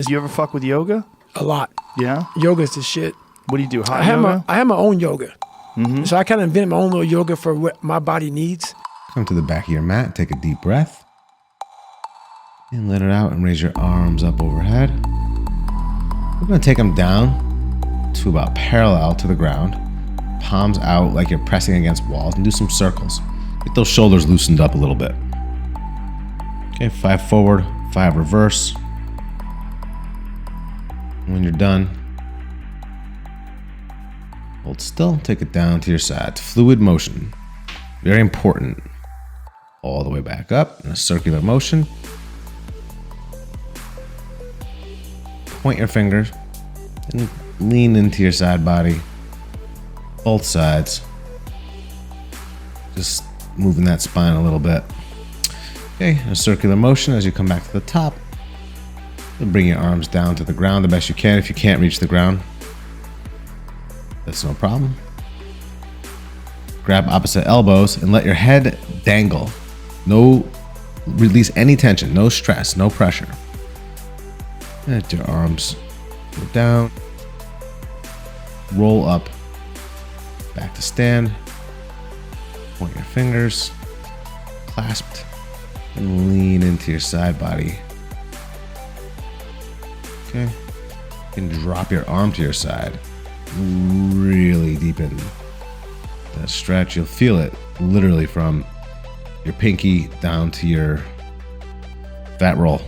you ever fuck with yoga? A lot. Yeah? Yoga's the shit. What do you do, hot yoga? I have my own yoga. So I kind of invented my own little yoga for what my body needs. Come to the back of your mat, take a deep breath. And let it out and raise your arms up overhead. We're going to take them down to about parallel to the ground. Palms out like you're pressing against walls, and do some circles. Get those shoulders loosened up a little bit. Okay, 5 forward, 5 reverse. When you're done, hold still, take it down to your side. Fluid motion, very important. All the way back up in a circular motion. Point your fingers and lean into your side body. Both sides. Just moving that spine a little bit. Okay, a circular motion as you come back to the top. And bring your arms down to the ground the best you can. If you can't reach the ground, that's no problem. Grab opposite elbows and let your head dangle. No, release any tension, no stress, no pressure. Let your arms go down. Roll up. Back to stand. Point your fingers. Clasped. And lean into your side body. Okay. You can drop your arm to your side. Really deepen that stretch. You'll feel it literally from your pinky down to your fat roll.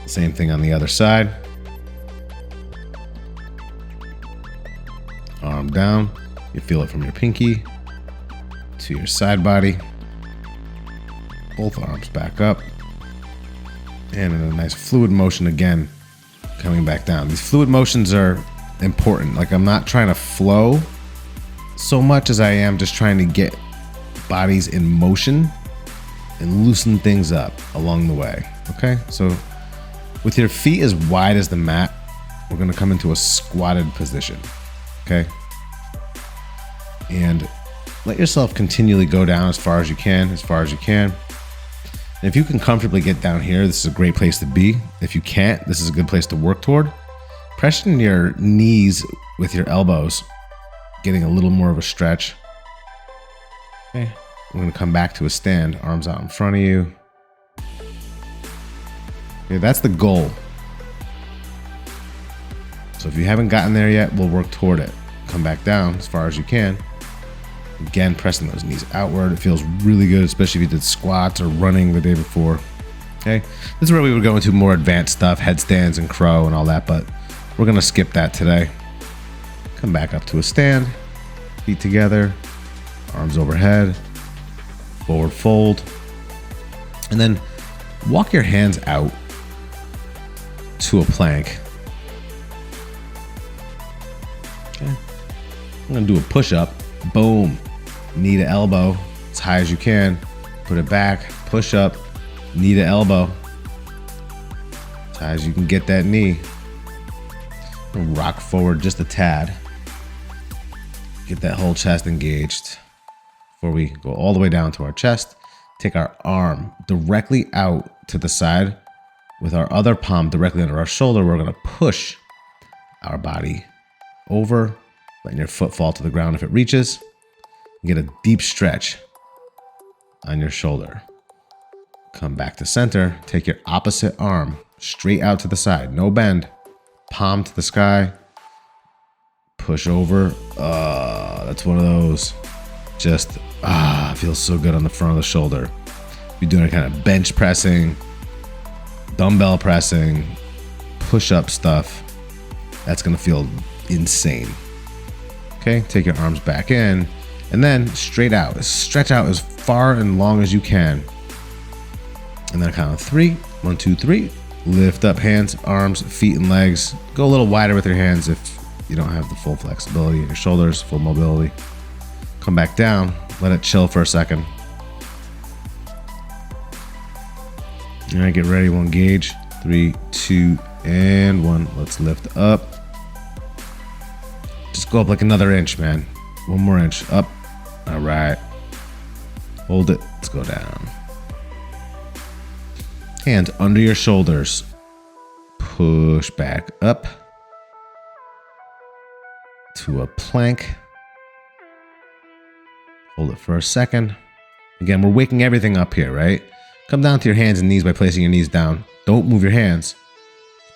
Same thing on the other side. Arm down. You feel it from your pinky to your side body. Both arms back up. And in a nice fluid motion again, coming back down. These fluid motions are important. Like, I'm not trying to flow so much as I am just trying to get bodies in motion and loosen things up along the way. Okay, so with your feet as wide as the mat, we're going to come into a squatted position. Okay, and let yourself continually go down as far as you can, And if you can comfortably get down here, this is a great place to be. If you can't, this is a good place to work toward. Pressing your knees with your elbows, getting a little more of a stretch. Okay, we're gonna come back to a stand, arms out in front of you. Okay, that's the goal. So if you haven't gotten there yet, we'll work toward it. Come back down as far as you can. Again, pressing those knees outward. It feels really good, especially if you did squats or running the day before. Okay, this is where we would go into more advanced stuff, headstands and crow and all that, but we're gonna skip that today. Come back up to a stand, feet together, arms overhead, forward fold, and then walk your hands out to a plank. Okay, I'm gonna do a push-up. Boom, knee to elbow as high as you can. Put it back, push up, knee to elbow as high as you can get that knee. And rock forward just a tad. Get that whole chest engaged before we go all the way down to our chest. Take our arm directly out to the side with our other palm directly under our shoulder. We're gonna push our body over, letting your foot fall to the ground if it reaches. Get a deep stretch on your shoulder. Come back to center. Take your opposite arm straight out to the side. No bend. Palm to the sky. Push over. That's one of those. Just, feels so good on the front of the shoulder. You're doing a kind of bench pressing, dumbbell pressing, push-up stuff. That's going to feel insane. Okay, take your arms back in and then straight out. Stretch out as far and long as you can. And then count of 3. 1, 2, 3. Lift up hands, arms, feet, and legs. Go a little wider with your hands if you don't have the full flexibility in your shoulders, full mobility. Come back down. Let it chill for a second. All right, get ready. We'll engage. 3, 2, and 1. Let's lift up. Just go up like another inch, man. 1 more inch. Up. All right. Hold it. Let's go down. Hands under your shoulders. Push back up to a plank. Hold it for a second. Again, we're waking everything up here, right? Come down to your hands and knees by placing your knees down. Don't move your hands.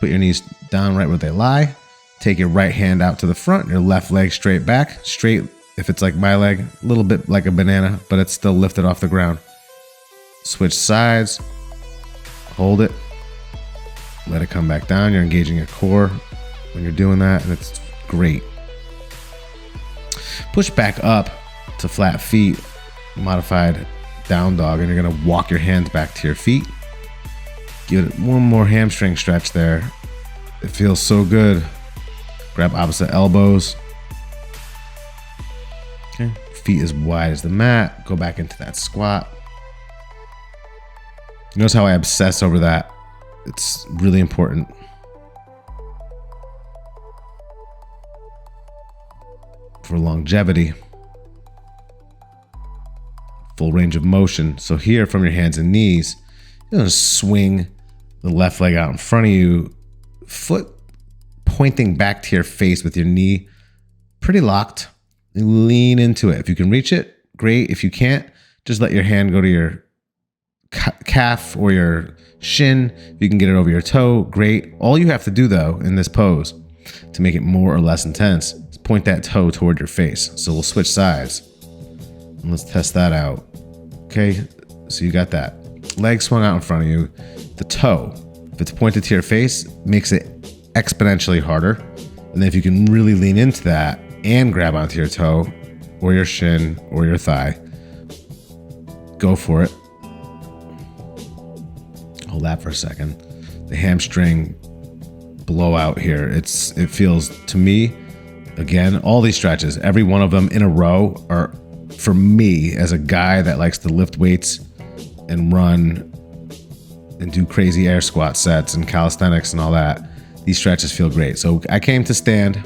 Put your knees down right where they lie. Take your right hand out to the front, your left leg straight back. Straight, if it's like my leg, a little bit like a banana, but it's still lifted off the ground. Switch sides. Hold it. Let it come back down. You're engaging your core when you're doing that, and it's great. Push back up to flat feet, modified down dog, and you're gonna walk your hands back to your feet. Give it one more hamstring stretch there. It feels so good. Grab opposite elbows. Okay, feet as wide as the mat. Go back into that squat. Notice how I obsess over that. It's really important. For longevity. Full range of motion. So here from your hands and knees, you're gonna swing the left leg out in front of you, foot pointing back to your face with your knee pretty locked. Lean into it. If you can reach it, great. If you can't, just let your hand go to your calf or your shin. If you can get it over your toe, great. All you have to do though in this pose to make it more or less intense is point that toe toward your face. So we'll switch sides and let's test that out. Okay, so you got that. Leg swung out in front of you. The toe, if it's pointed to your face, makes it exponentially harder. And then if you can really lean into that and grab onto your toe or your shin or your thigh, go for it. Hold that for a second. The hamstring blowout here. It feels to me, again, all these stretches, every one of them in a row are, for me as a guy that likes to lift weights and run and do crazy air squat sets and calisthenics and all that, these stretches feel great. So I came to stand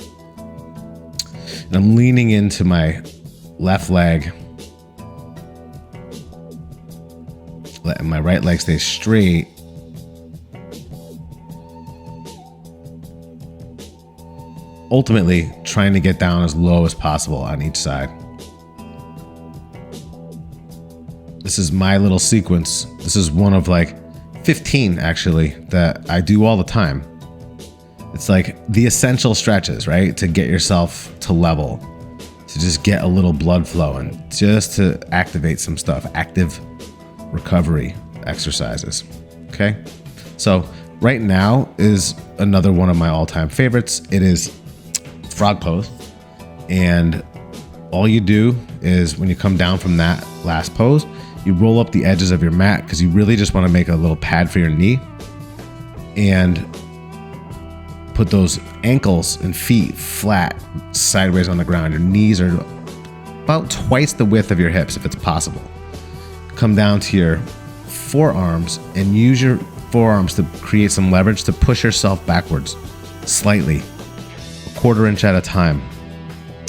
and I'm leaning into my left leg, letting my right leg stay straight. Ultimately, trying to get down as low as possible on each side. This is my little sequence. This is one of like 15 actually that I do all the time. It's like the essential stretches, right? To get yourself to level, to just get a little blood flowing, just to activate some stuff, active recovery exercises. Okay. So right now is another one of my all-time favorites. It is frog pose. And all you do is when you come down from that last pose, you roll up the edges of your mat because you really just want to make a little pad for your knee and put those ankles and feet flat sideways on the ground. Your knees are about twice the width of your hips if it's possible. Come down to your forearms and use your forearms to create some leverage to push yourself backwards slightly, a 1/4 inch at a time,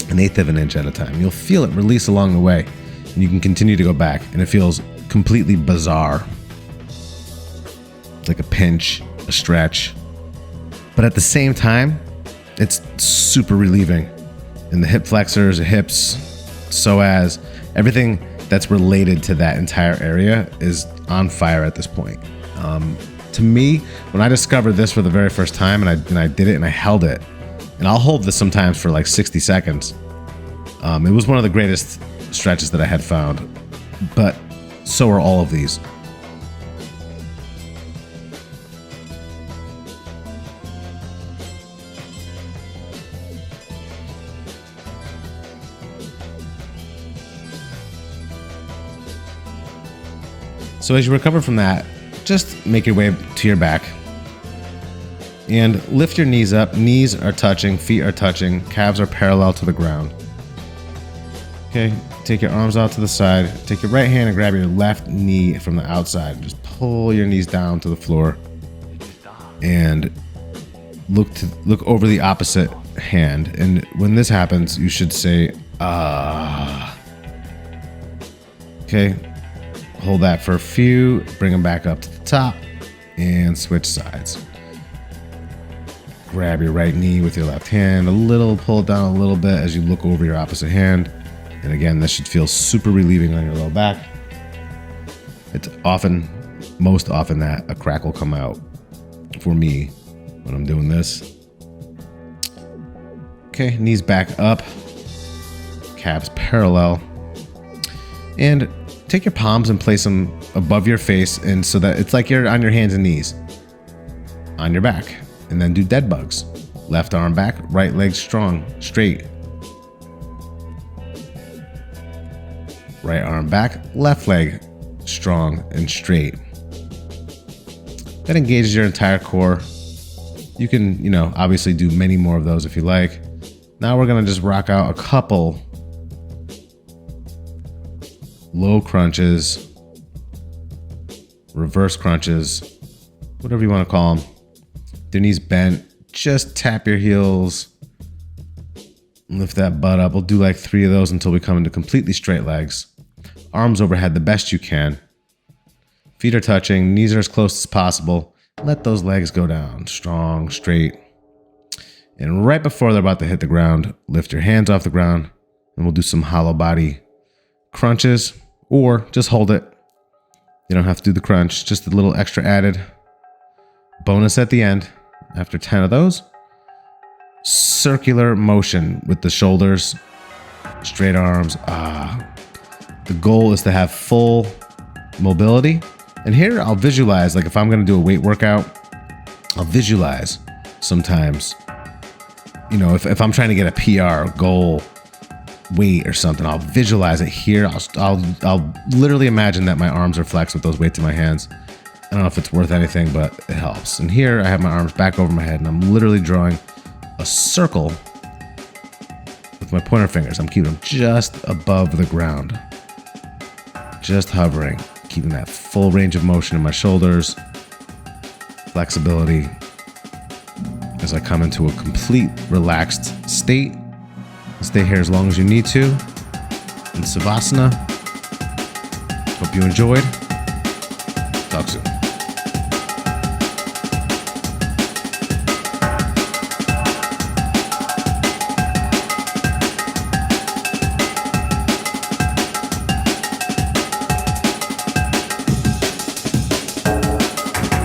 1/8 of an inch at a time. You'll feel it release along the way. And you can continue to go back and it feels completely bizarre. It's like a pinch, a stretch. But at the same time, it's super relieving. And the hip flexors, the hips, psoas, everything that's related to that entire area is on fire at this point. To me, when I discovered this for the very first time and I did it and I held it, and I'll hold this sometimes for like 60 seconds. It was one of the greatest stretches that I had found, but so are all of these. So as you recover from that, just make your way to your back and lift your knees up. Knees are touching, feet are touching, calves are parallel to the ground. Okay, take your arms out to the side. Take your right hand and grab your left knee from the outside. Just pull your knees down to the floor and look over the opposite hand. And when this happens, you should say, ah. Okay, hold that for a few. Bring them back up to the top. and switch sides. Grab your right knee with your left hand, pull it down a little bit as you look over your opposite hand. And again, this should feel super relieving on your low back. It's most often that a crack will come out for me when I'm doing this. Okay, knees back up, calves parallel. And take your palms and place them above your face, and so that it's like you're on your hands and knees on your back. And then do dead bugs. Left arm back, right leg strong, straight. Right arm back, left leg strong and straight. That engages your entire core. You can, obviously do many more of those if you like. Now we're gonna just rock out a couple low crunches, reverse crunches, whatever you want to call them. Your knees bent, just tap your heels, lift that butt up. We'll do like 3 of those until we come into completely straight legs. Arms overhead the best you can. Feet are touching, knees are as close as possible. Let those legs go down, strong, straight. And right before they're about to hit the ground, lift your hands off the ground, and we'll do some hollow body crunches, or just hold it. You don't have to do the crunch, just a little extra added bonus at the end. After 10 of those, circular motion with the shoulders, straight arms. The goal is to have full mobility. And here I'll visualize, like if I'm going to do a weight workout, I'll visualize sometimes, if I'm trying to get a PR goal weight or something, I'll visualize it here. I'll literally imagine that my arms are flexed with those weights in my hands. I don't know if it's worth anything, but it helps. And here I have my arms back over my head and I'm literally drawing a circle with my pointer fingers. I'm keeping them just above the ground, just hovering, keeping that full range of motion in my shoulders, flexibility as I come into a complete relaxed state. Stay here as long as you need to in Savasana. Hope you enjoyed. Talk soon.